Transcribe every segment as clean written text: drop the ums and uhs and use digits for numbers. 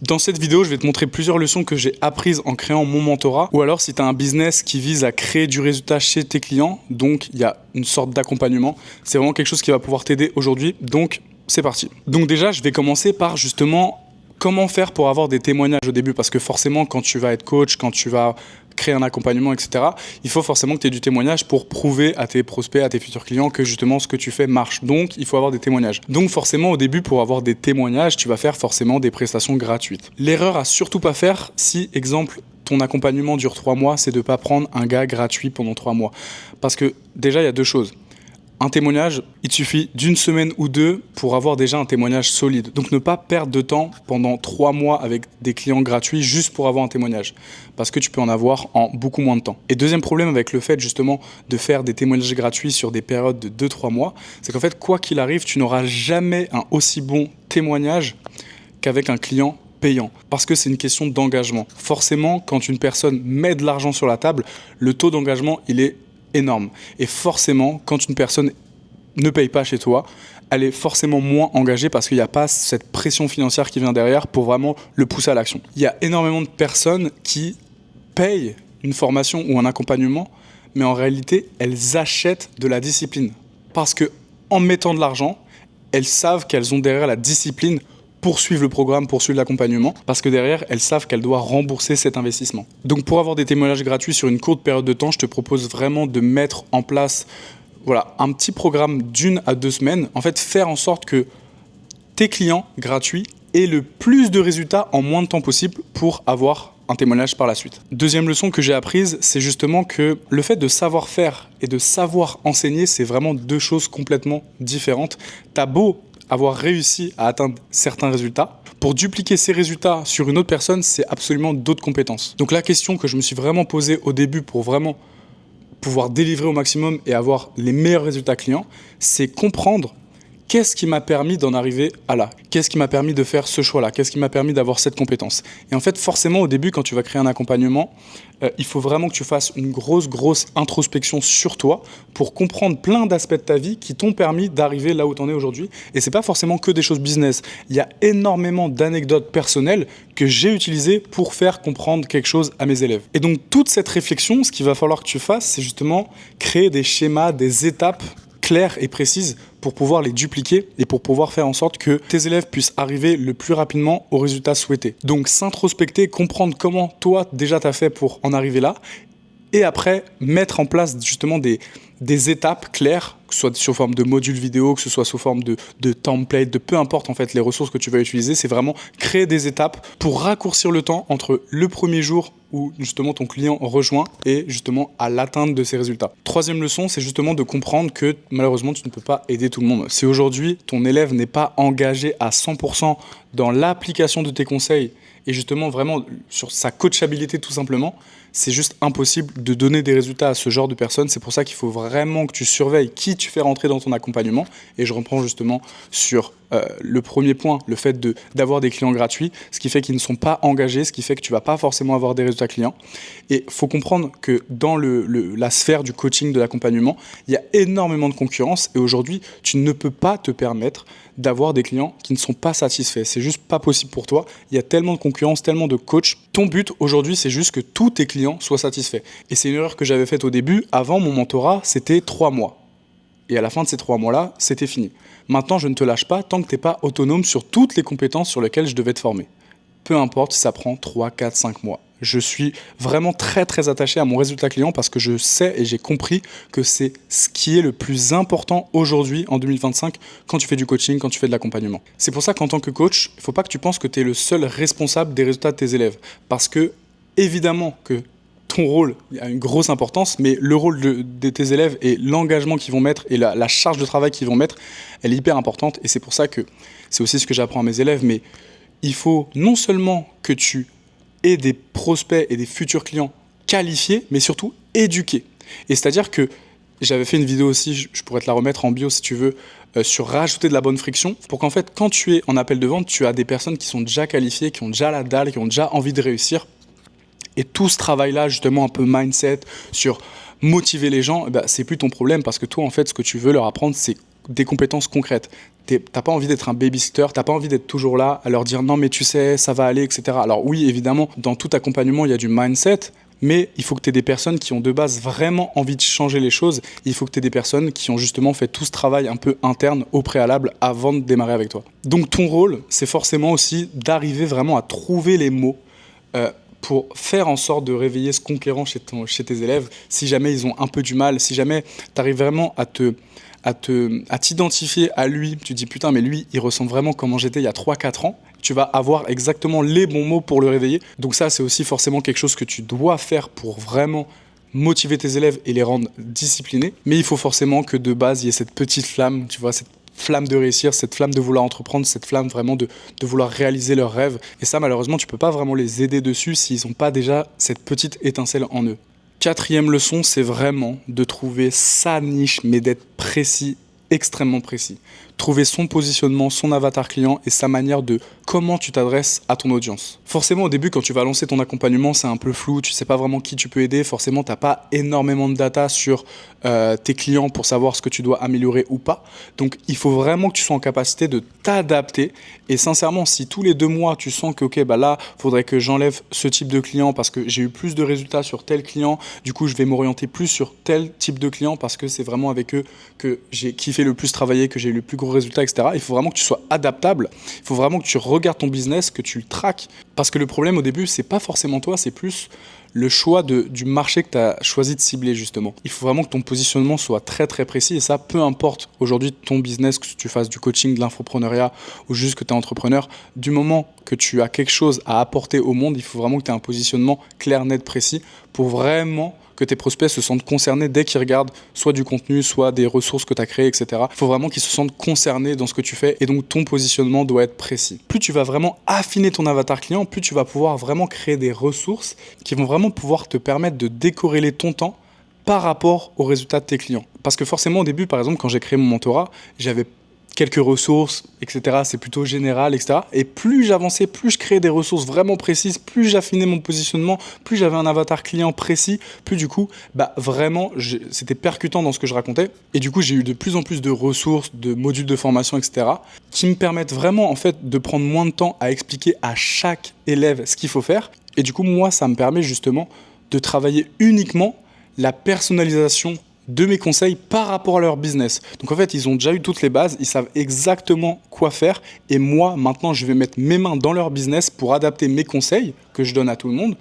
Dans cette vidéo, je vais te montrer plusieurs leçons que j'ai apprises en créant mon mentorat, ou alors si tu as un business qui vise à créer du résultat chez tes clients, donc il y a une sorte d'accompagnement, c'est vraiment quelque chose qui va pouvoir t'aider aujourd'hui, donc c'est parti. Donc déjà, je vais commencer par justement comment faire pour avoir des témoignages au début, parce que forcément quand tu vas être coach, quand tu vas créer un accompagnement, etc., il faut forcément que tu aies du témoignage pour prouver à tes prospects, à tes futurs clients que justement ce que tu fais marche. Donc, il faut avoir des témoignages. Donc forcément, au début, pour avoir des témoignages, tu vas faire forcément des prestations gratuites. L'erreur à surtout pas faire, si, exemple, ton accompagnement dure 3 mois, c'est de ne pas prendre un gars gratuit pendant 3 mois. Parce que déjà, il y a deux choses. Un témoignage, il te suffit d'une semaine ou deux pour avoir déjà un témoignage solide. Donc ne pas perdre de temps pendant 3 mois avec des clients gratuits juste pour avoir un témoignage. Parce que tu peux en avoir en beaucoup moins de temps. Et deuxième problème avec le fait justement de faire des témoignages gratuits sur des périodes de 2-3 mois, c'est qu'en fait, quoi qu'il arrive, tu n'auras jamais un aussi bon témoignage qu'avec un client payant. Parce que c'est une question d'engagement. Forcément, quand une personne met de l'argent sur la table, le taux d'engagement, il est énorme. Et forcément, quand une personne ne paye pas chez toi, elle est forcément moins engagée parce qu'il n'y a pas cette pression financière qui vient derrière pour vraiment le pousser à l'action. Il y a énormément de personnes qui payent une formation ou un accompagnement, mais en réalité, elles achètent de la discipline. Parce que en mettant de l'argent, elles savent qu'elles ont derrière la discipline pour suivre le programme, pour suivre l'accompagnement, parce que derrière, elles savent qu'elles doivent rembourser cet investissement. Donc pour avoir des témoignages gratuits sur une courte période de temps, je te propose vraiment de mettre en place un petit programme d'1 à 2 semaines. En fait, faire en sorte que tes clients gratuits aient le plus de résultats en moins de temps possible pour avoir un témoignage par la suite. Deuxième leçon que j'ai apprise, c'est justement que le fait de savoir faire et de savoir enseigner, c'est vraiment deux choses complètement différentes. T'as beau avoir réussi à atteindre certains résultats, pour dupliquer ces résultats sur une autre personne, c'est absolument d'autres compétences. Donc la question que je me suis vraiment posée au début pour vraiment pouvoir délivrer au maximum et avoir les meilleurs résultats clients, c'est comprendre qu'est-ce qui m'a permis d'en arriver à là. Qu'est-ce qui m'a permis de faire ce choix-là? Qu'est-ce qui m'a permis d'avoir cette compétence? Et en fait, forcément, au début, quand tu vas créer un accompagnement, il faut vraiment que tu fasses une grosse introspection sur toi pour comprendre plein d'aspects de ta vie qui t'ont permis d'arriver là où tu en es aujourd'hui. Et c'est pas forcément que des choses business. Il y a énormément d'anecdotes personnelles que j'ai utilisées pour faire comprendre quelque chose à mes élèves. Et donc, toute cette réflexion, ce qu'il va falloir que tu fasses, c'est justement créer des schémas, des étapes claires et précises pour pouvoir les dupliquer et pour pouvoir faire en sorte que tes élèves puissent arriver le plus rapidement au résultat souhaité. Donc s'introspecter, comprendre comment toi déjà tu as fait pour en arriver là et après mettre en place justement des étapes claires, que ce soit sous forme de modules vidéo, que ce soit sous forme de template, de peu importe en fait les ressources que tu vas utiliser, c'est vraiment créer des étapes pour raccourcir le temps entre le premier jour où justement ton client rejoint et justement à l'atteinte de ses résultats. Troisième leçon, c'est justement de comprendre que malheureusement tu ne peux pas aider tout le monde. Si aujourd'hui ton élève n'est pas engagé à 100% dans l'application de tes conseils et justement vraiment sur sa coachabilité tout simplement, c'est juste impossible de donner des résultats à ce genre de personnes. C'est pour ça qu'il faut vraiment que tu surveilles qui tu fais rentrer dans ton accompagnement. Et je reprends justement sur le premier point, le fait d'avoir des clients gratuits, ce qui fait qu'ils ne sont pas engagés, ce qui fait que tu ne vas pas forcément avoir des résultats clients. Et il faut comprendre que dans la sphère du coaching, de l'accompagnement, il y a énormément de concurrence. Et aujourd'hui, tu ne peux pas te permettre d'avoir des clients qui ne sont pas satisfaits. C'est juste pas possible pour toi. Il y a tellement de concurrence, tellement de coachs. Ton but aujourd'hui, c'est juste que tous tes clients soient satisfaits. Et c'est une erreur que j'avais faite au début. Avant mon mentorat, c'était 3 mois. Et à la fin de ces 3 mois-là, c'était fini. Maintenant, je ne te lâche pas tant que tu n'es pas autonome sur toutes les compétences sur lesquelles je devais te former. Peu importe si ça prend 3, 4, 5 mois. Je suis vraiment très attaché à mon résultat client parce que je sais et j'ai compris que c'est ce qui est le plus important aujourd'hui en 2025 quand tu fais du coaching, quand tu fais de l'accompagnement. C'est pour ça qu'en tant que coach, il ne faut pas que tu penses que tu es le seul responsable des résultats de tes élèves. Parce que, évidemment que ton rôle a une grosse importance, mais le rôle de tes élèves et l'engagement qu'ils vont mettre et la charge de travail qu'ils vont mettre, elle est hyper importante. Et c'est pour ça que c'est aussi ce que j'apprends à mes élèves. Mais il faut non seulement que tu aies des prospects et des futurs clients qualifiés, mais surtout éduqués. Et c'est-à-dire que j'avais fait une vidéo aussi, je pourrais te la remettre en bio si tu veux, sur rajouter de la bonne friction, pour qu'en fait, quand tu es en appel de vente, tu as des personnes qui sont déjà qualifiées, qui ont déjà la dalle, qui ont déjà envie de réussir. Et tout ce travail-là, justement, un peu mindset, sur motiver les gens, c'est plus ton problème parce que toi, en fait, ce que tu veux leur apprendre, c'est des compétences concrètes. T'as pas envie d'être un babysitter, t'as pas envie d'être toujours là à leur dire non mais tu sais, ça va aller, etc. Alors oui, évidemment, dans tout accompagnement, il y a du mindset, mais il faut que tu aies des personnes qui ont de base vraiment envie de changer les choses. Il faut que tu aies des personnes qui ont justement fait tout ce travail un peu interne au préalable avant de démarrer avec toi. Donc ton rôle, c'est forcément aussi d'arriver vraiment à trouver les mots pour faire en sorte de réveiller ce conquérant chez tes élèves. Si jamais ils ont un peu du mal, si jamais tu arrives vraiment à t'identifier à lui, tu te dis putain mais lui il ressemble vraiment comment j'étais il y a 3-4 ans, tu vas avoir exactement les bons mots pour le réveiller. Donc ça c'est aussi forcément quelque chose que tu dois faire pour vraiment motiver tes élèves et les rendre disciplinés. Mais il faut forcément que de base il y ait cette petite flamme, tu vois, cette flamme de réussir, cette flamme de vouloir entreprendre, cette flamme vraiment de vouloir réaliser leurs rêves. Et ça malheureusement tu peux pas vraiment les aider dessus s'ils n'ont pas déjà cette petite étincelle en eux. Quatrième leçon, c'est vraiment de trouver sa niche, mais d'être précis, extrêmement précis. Trouver son positionnement, son avatar client et sa manière de comment tu t'adresses à ton audience. Forcément, au début, quand tu vas lancer ton accompagnement, c'est un peu flou, tu sais pas vraiment qui tu peux aider. Forcément, tu n'as pas énormément de data sur tes clients pour savoir ce que tu dois améliorer ou pas. Donc, il faut vraiment que tu sois en capacité de t'adapter. Et sincèrement, si tous les 2 mois, tu sens que ok, bah là, faudrait que j'enlève ce type de client parce que j'ai eu plus de résultats sur tel client, du coup, je vais m'orienter plus sur tel type de client parce que c'est vraiment avec eux que j'ai kiffé le plus travailler, que j'ai eu le plus gros résultats, etc. Il faut vraiment que tu sois adaptable. Il faut vraiment que tu regardes ton business, que tu le traques. Parce que le problème au début, c'est pas forcément toi, c'est plus le choix du marché que tu as choisi de cibler justement. Il faut vraiment que ton positionnement soit très très précis et ça, peu importe aujourd'hui ton business, que tu fasses du coaching, de l'infopreneuriat ou juste que tu es entrepreneur, du moment que tu as quelque chose à apporter au monde, il faut vraiment que tu aies un positionnement clair, net, précis pour vraiment que tes prospects se sentent concernés dès qu'ils regardent soit du contenu, soit des ressources que tu as créées, etc. Il faut vraiment qu'ils se sentent concernés dans ce que tu fais et donc ton positionnement doit être précis. Plus tu vas vraiment affiner ton avatar client, plus tu vas pouvoir vraiment créer des ressources qui vont vraiment pouvoir te permettre de décorréler ton temps par rapport aux résultats de tes clients. Parce que forcément au début, par exemple, quand j'ai créé mon mentorat, j'avais quelques ressources, etc. C'est plutôt général, etc. Et plus j'avançais, plus je créais des ressources vraiment précises, plus j'affinais mon positionnement, plus j'avais un avatar client précis, plus du coup, vraiment, c'était percutant dans ce que je racontais. Et du coup, j'ai eu de plus en plus de ressources, de modules de formation, etc. qui me permettent vraiment, en fait, de prendre moins de temps à expliquer à chaque élève ce qu'il faut faire. Et du coup, moi, ça me permet justement de travailler uniquement la personnalisation de mes conseils par rapport à leur business. Donc en fait, ils ont déjà eu toutes les bases, ils savent exactement quoi faire et moi, maintenant, je vais mettre mes mains dans leur business pour adapter mes conseils que je donne à tout le monde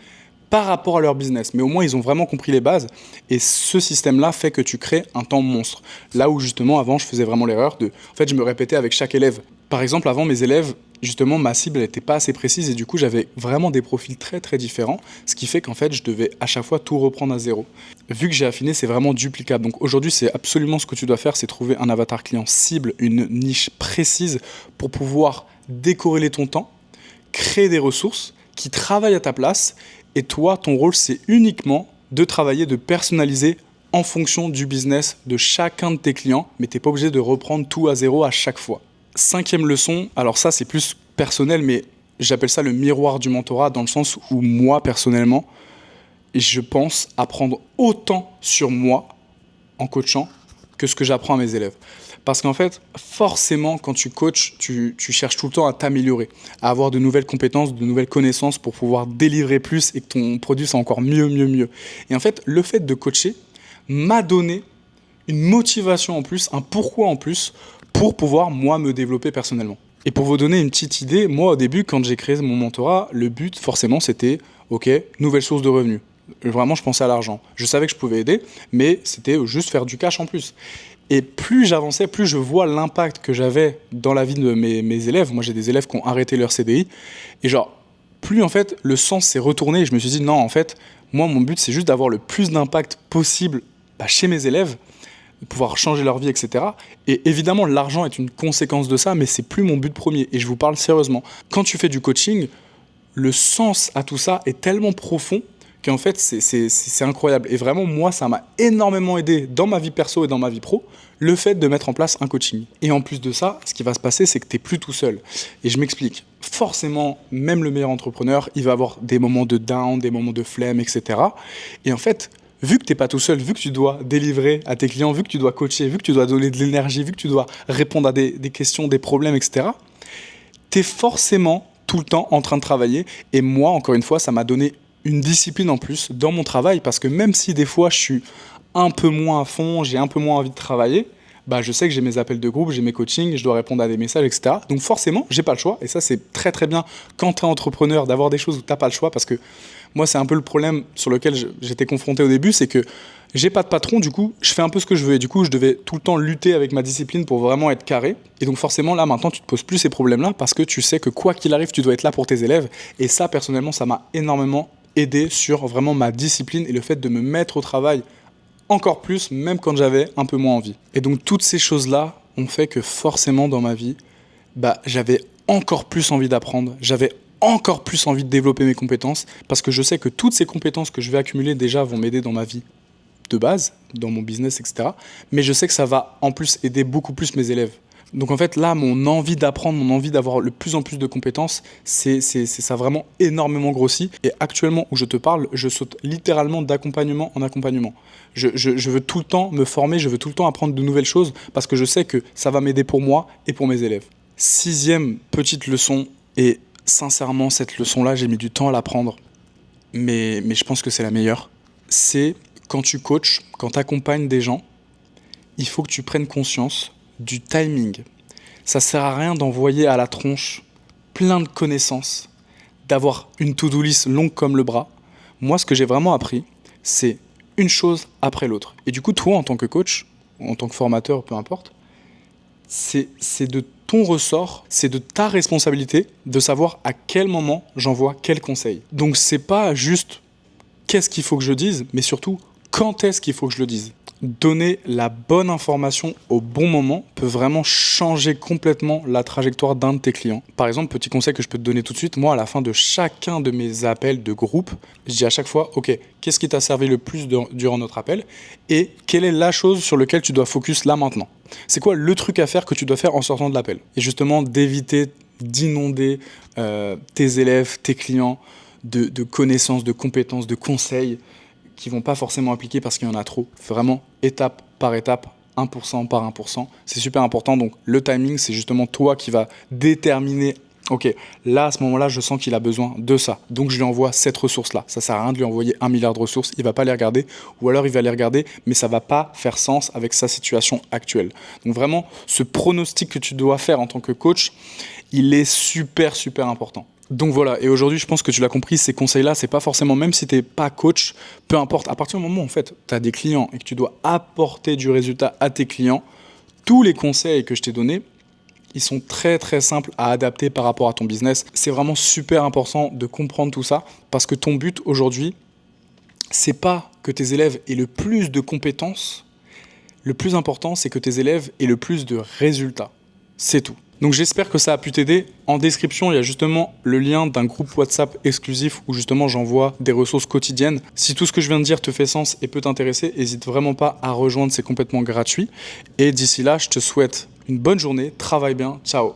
par rapport à leur business. Mais au moins, ils ont vraiment compris les bases et ce système-là fait que tu crées un temps monstre. Là où justement, avant, je faisais vraiment l'erreur en fait, je me répétais avec chaque élève. Par exemple, avant, mes élèves, justement, ma cible n'était pas assez précise et du coup, j'avais vraiment des profils très très différents, ce qui fait qu'en fait, je devais à chaque fois tout reprendre à zéro. Vu que j'ai affiné, c'est vraiment duplicable. Donc aujourd'hui, c'est absolument ce que tu dois faire, c'est trouver un avatar client cible, une niche précise pour pouvoir décorréler ton temps, créer des ressources qui travaillent à ta place et toi, ton rôle, c'est uniquement de travailler, de personnaliser en fonction du business de chacun de tes clients, mais tu n'es pas obligé de reprendre tout à zéro à chaque fois. 5e leçon, alors ça c'est plus personnel, mais j'appelle ça le miroir du mentorat dans le sens où moi personnellement, je pense apprendre autant sur moi en coachant que ce que j'apprends à mes élèves. Parce qu'en fait, forcément, quand tu coaches, tu cherches tout le temps à t'améliorer, à avoir de nouvelles compétences, de nouvelles connaissances pour pouvoir délivrer plus et que ton produit soit encore mieux. Et en fait, le fait de coacher m'a donné une motivation en plus, un pourquoi en plus, pour pouvoir, moi, me développer personnellement. Et pour vous donner une petite idée, moi, au début, quand j'ai créé mon mentorat, le but, forcément, c'était, ok, nouvelle source de revenus. Vraiment, je pensais à l'argent. Je savais que je pouvais aider, mais c'était juste faire du cash en plus. Et plus j'avançais, plus je vois l'impact que j'avais dans la vie de mes élèves. Moi, j'ai des élèves qui ont arrêté leur CDI. Et plus, en fait, le sens s'est retourné. Et je me suis dit, non, en fait, moi, mon but, c'est juste d'avoir le plus d'impact possible chez mes élèves, de pouvoir changer leur vie, etc. Et évidemment, l'argent est une conséquence de ça, mais c'est plus mon but premier. Et je vous parle sérieusement. Quand tu fais du coaching, le sens à tout ça est tellement profond qu'en fait, c'est incroyable. Et vraiment, moi, ça m'a énormément aidé dans ma vie perso et dans ma vie pro, le fait de mettre en place un coaching. Et en plus de ça, ce qui va se passer, c'est que tu n'es plus tout seul. Et je m'explique. Forcément, même le meilleur entrepreneur, il va avoir des moments de down, des moments de flemme, etc. Et en fait, vu que tu n'es pas tout seul, vu que tu dois délivrer à tes clients, vu que tu dois coacher, vu que tu dois donner de l'énergie, vu que tu dois répondre à des questions, des problèmes, etc., tu es forcément tout le temps en train de travailler. Et moi, encore une fois, ça m'a donné une discipline en plus dans mon travail, parce que même si des fois je suis un peu moins à fond, j'ai un peu moins envie de travailler, bah je sais que j'ai mes appels de groupe, j'ai mes coachings, je dois répondre à des messages, etc. Donc forcément, j'ai pas le choix. Et ça, c'est très très bien quand tu es entrepreneur d'avoir des choses où tu n'as pas le choix, parce que moi, c'est un peu le problème sur lequel j'étais confronté au début, c'est que j'ai pas de patron, du coup, je fais un peu ce que je veux. Et du coup, je devais tout le temps lutter avec ma discipline pour vraiment être carré. Et donc forcément, là, maintenant, tu te poses plus ces problèmes-là, parce que tu sais que quoi qu'il arrive, tu dois être là pour tes élèves. Et ça, personnellement, ça m'a énormément aidé sur vraiment ma discipline et le fait de me mettre au travail encore plus, même quand j'avais un peu moins envie. Et donc toutes ces choses-là ont fait que forcément dans ma vie, j'avais encore plus envie d'apprendre, j'avais encore plus envie de développer mes compétences, parce que je sais que toutes ces compétences que je vais accumuler déjà vont m'aider dans ma vie de base, dans mon business, etc. Mais je sais que ça va en plus aider beaucoup plus mes élèves. Donc en fait là, mon envie d'apprendre, mon envie d'avoir de plus en plus de compétences, ça a vraiment énormément grossi. Et actuellement où je te parle, je saute littéralement d'accompagnement en accompagnement. Je veux tout le temps me former, je veux tout le temps apprendre de nouvelles choses, parce que je sais que ça va m'aider pour moi et pour mes élèves. 6e petite leçon, et sincèrement cette leçon-là, j'ai mis du temps à l'apprendre, mais je pense que c'est la meilleure. C'est quand tu coaches, quand tu accompagnes des gens, il faut que tu prennes conscience du timing. Ça sert à rien d'envoyer à la tronche plein de connaissances, d'avoir une to-do list longue comme le bras. Moi, ce que j'ai vraiment appris, c'est une chose après l'autre. Et du coup, toi, en tant que coach, en tant que formateur, peu importe, c'est de ton ressort, c'est de ta responsabilité de savoir à quel moment j'envoie quel conseil. Donc, c'est pas juste qu'est-ce qu'il faut que je dise, mais surtout quand est-ce qu'il faut que je le dise. Donner la bonne information au bon moment peut vraiment changer complètement la trajectoire d'un de tes clients. Par exemple, petit conseil que je peux te donner tout de suite, moi à la fin de chacun de mes appels de groupe, je dis à chaque fois, ok, qu'est-ce qui t'a servi le plus durant notre appel et quelle est la chose sur laquelle tu dois focus là maintenant. C'est quoi le truc à faire que tu dois faire en sortant de l'appel? Et justement d'éviter d'inonder tes élèves, tes clients de connaissances, de compétences, de conseils qui vont pas forcément appliquer parce qu'il y en a trop. Vraiment, étape par étape, 1% par 1%. C'est super important. Donc, le timing, c'est justement toi qui va déterminer, ok, là, à ce moment-là, je sens qu'il a besoin de ça. Donc, je lui envoie cette ressource-là. Ça sert à rien de lui envoyer 1 milliard de ressources. Il va pas les regarder. Ou alors, il va les regarder, mais ça va pas faire sens avec sa situation actuelle. Donc, vraiment, ce pronostic que tu dois faire en tant que coach, il est super, super important. Donc voilà, et aujourd'hui je pense que tu l'as compris, ces conseils-là, c'est pas forcément, même si t'es pas coach, peu importe, à partir du moment où en fait tu as des clients et que tu dois apporter du résultat à tes clients, tous les conseils que je t'ai donnés, ils sont très très simples à adapter par rapport à ton business. C'est vraiment super important de comprendre tout ça, parce que ton but aujourd'hui, c'est pas que tes élèves aient le plus de compétences, le plus important c'est que tes élèves aient le plus de résultats. C'est tout. Donc j'espère que ça a pu t'aider. En description, il y a justement le lien d'un groupe WhatsApp exclusif où justement j'envoie des ressources quotidiennes. Si tout ce que je viens de dire te fait sens et peut t'intéresser, n'hésite vraiment pas à rejoindre, c'est complètement gratuit. Et d'ici là, je te souhaite une bonne journée, travaille bien, ciao.